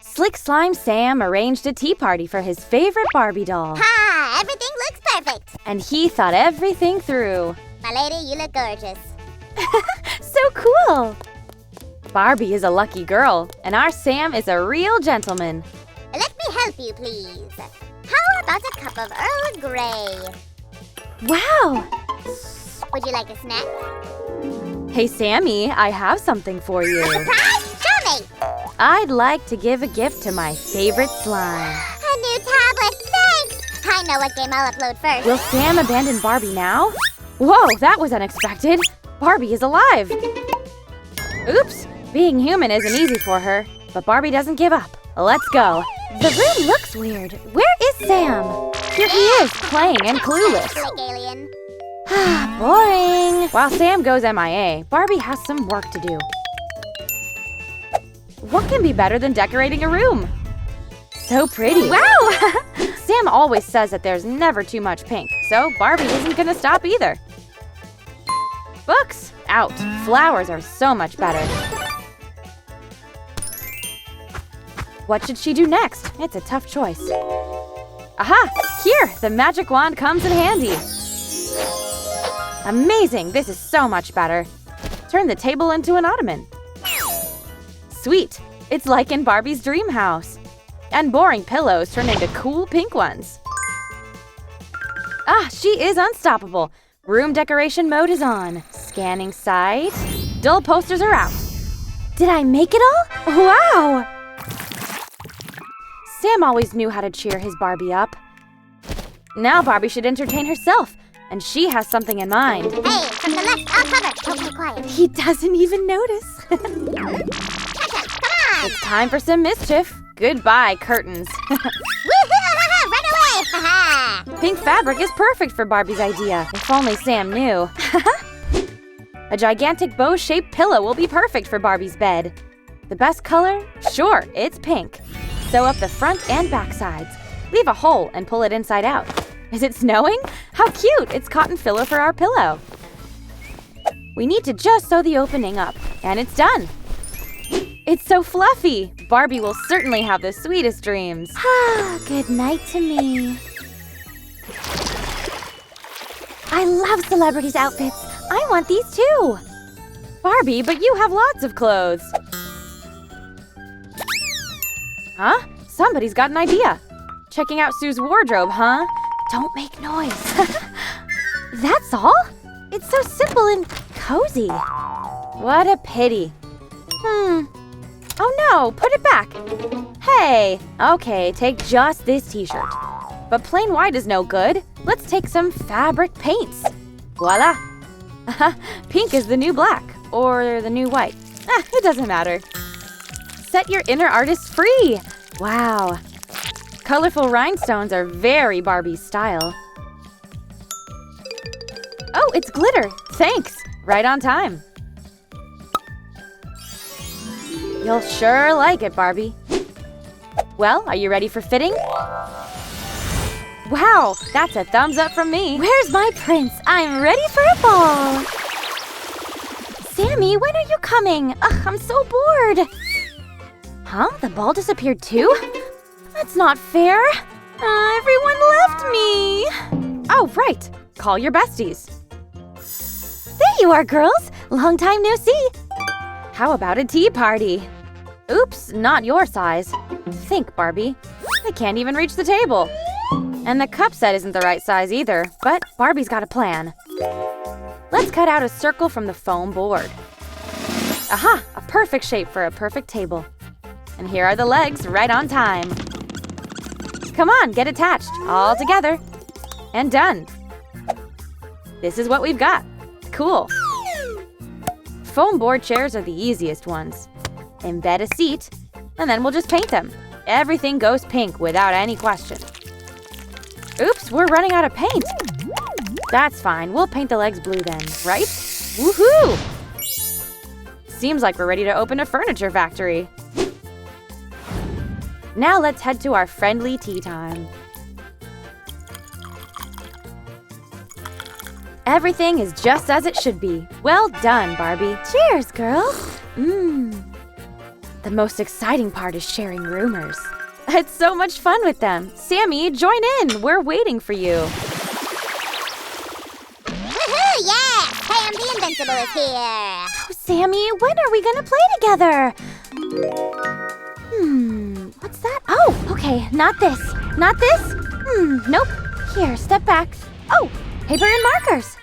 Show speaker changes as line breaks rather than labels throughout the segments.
Slick Slime Sam arranged a tea party for his favorite Barbie doll.
Ha! Everything looks perfect.
And he thought everything through.
My lady, you look gorgeous.
So cool! Barbie is a lucky girl, and our Sam is a real gentleman.
Let me help you, please. How about a cup of Earl Grey?
Wow!
Would you like a snack?
Hey, Sammy, I have something for you.
Surprise! Show me!
I'd like to give a gift to my favorite slime.
A new tablet, thanks! I know what game I'll upload first.
Will Sam abandon Barbie now? Whoa, that was unexpected. Barbie is alive. Oops, being human isn't easy for her, but Barbie doesn't give up. Let's go. The room looks weird. Where is Sam? Here he is, playing and clueless.
Slick alien.
Boring. While Sam goes MIA, Barbie has some work to do. What can be better than decorating a room? So pretty. Wow! Sam always says that there's never too much pink, so Barbie isn't gonna stop either. Books, out. Flowers are so much better. What should she do next? It's a tough choice. Aha! Here! The magic wand comes in handy. Amazing! This is so much better. Turn the table into an ottoman. Sweet! It's like in Barbie's dream house. And boring pillows turn into cool pink ones. Ah, she is unstoppable. Room decoration mode is on. Scanning site. Dull posters are out. Did I make it all? Wow! Sam always knew how to cheer his Barbie up. Now Barbie should entertain herself, and she has something in mind.
Hey, from the left, I'll cover. Okay, quiet.
He doesn't even notice.
Come on!
It's time for some mischief. Goodbye, curtains.
Woohoo! Run away! Ha
Pink fabric is perfect for Barbie's idea. If only Sam knew. A gigantic bow-shaped pillow will be perfect for Barbie's bed. The best color? Sure, it's pink. Sew up the front and back sides. Leave a hole and pull it inside out. Is it snowing? How cute! It's cotton filler for our pillow. We need to just sew the opening up, and it's done. It's so fluffy. Barbie will certainly have the sweetest dreams. Good night to me. I love celebrities' outfits. I want these too. Barbie, but you have lots of clothes. Huh? Somebody's got an idea. Checking out Sue's wardrobe, huh? Don't make noise. That's all? It's so simple and cozy. What a pity. Oh no, put it back. Hey, okay, take just this t-shirt. But plain white is no good. Let's take some fabric paints. Voila. Pink is the new black, or the new white. It doesn't matter. Set your inner artist free. Wow. Colorful rhinestones are very Barbie's style. Oh, it's glitter. Thanks. Right on time. You'll sure like it, Barbie. Well, are you ready for fitting? Wow, that's a thumbs up from me. Where's my prince? I'm ready for a ball. Sammy, when are you coming? Ugh, I'm so bored. Huh? The ball disappeared too? That's not fair. Everyone left me. Oh, right. Call your besties. There you are, girls. Long time no see. How about a tea party? Oops, not your size. Think, Barbie. I can't even reach the table. And the cup set isn't the right size either, but Barbie's got a plan. Let's cut out a circle from the foam board. Aha, a perfect shape for a perfect table. And here are the legs, right on time. Come on, get attached, all together. And done. This is what we've got. Cool. Foam board chairs are the easiest ones. Embed a seat, and then we'll just paint them. Everything goes pink without any question. Oops, we're running out of paint. That's fine, we'll paint the legs blue then, right? Woohoo! Seems like we're ready to open a furniture factory. Now let's head to our friendly tea time. Everything is just as it should be. Well done, Barbie. Cheers, girls. The most exciting part is sharing rumors. It's so much fun with them. Sammy, join in. We're waiting for you.
Woohoo, yeah! Sam the Invincible is here.
Oh, Sammy, when are we gonna play together? What's that? Oh, okay, not this. Not this? Nope. Here, step back. Oh, paper and markers.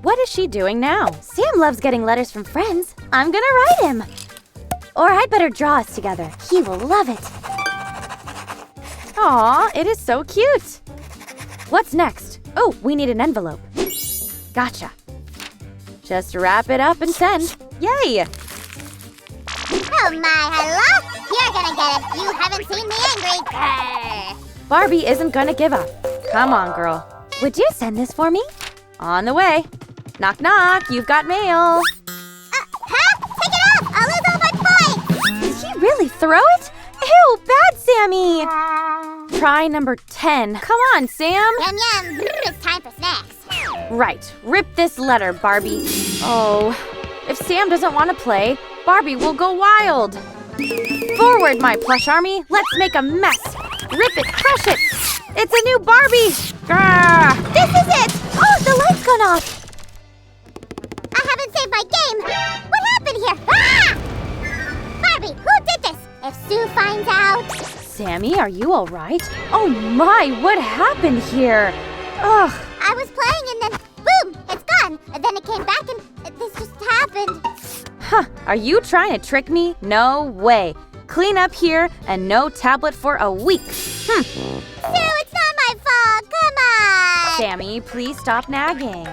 What is she doing now? Sam loves getting letters from friends. I'm gonna write him. Or I'd better draw us together. He will love it. Aw, it is so cute. What's next? Oh, we need an envelope. Gotcha. Just wrap it up and send. Yay!
Oh my, hello? You're gonna get it. You haven't seen me angry. Grr.
Barbie isn't gonna give up. Come on, girl. Would you send this for me? On the way. Knock, knock. You've got mail.
Huh? Take it off! I'll lose all my points!
Did he really throw it? Ew, bad Sammy. Try number 10. Come on, Sam.
Yum yum. Brr, it's time for snacks.
Right. Rip this letter, Barbie. Oh, if Sam doesn't want to play, Barbie will go wild. Forward, my plush army. Let's make a mess. Rip it, crush it. It's a new Barbie. Grr. This is it. Oh, the light's gone off.
I haven't saved my game. What happened here? Ah! Barbie, who did this? If Sue finds out...
Sammy, are you all right? Oh my, what happened here? Ugh.
I was playing and then, boom, it's gone. And then it came back and this just happened.
Huh, are you trying to trick me? No way. Clean up here and no tablet for a week.
Sue, it's not my fault. Come on.
Sammy, please stop nagging.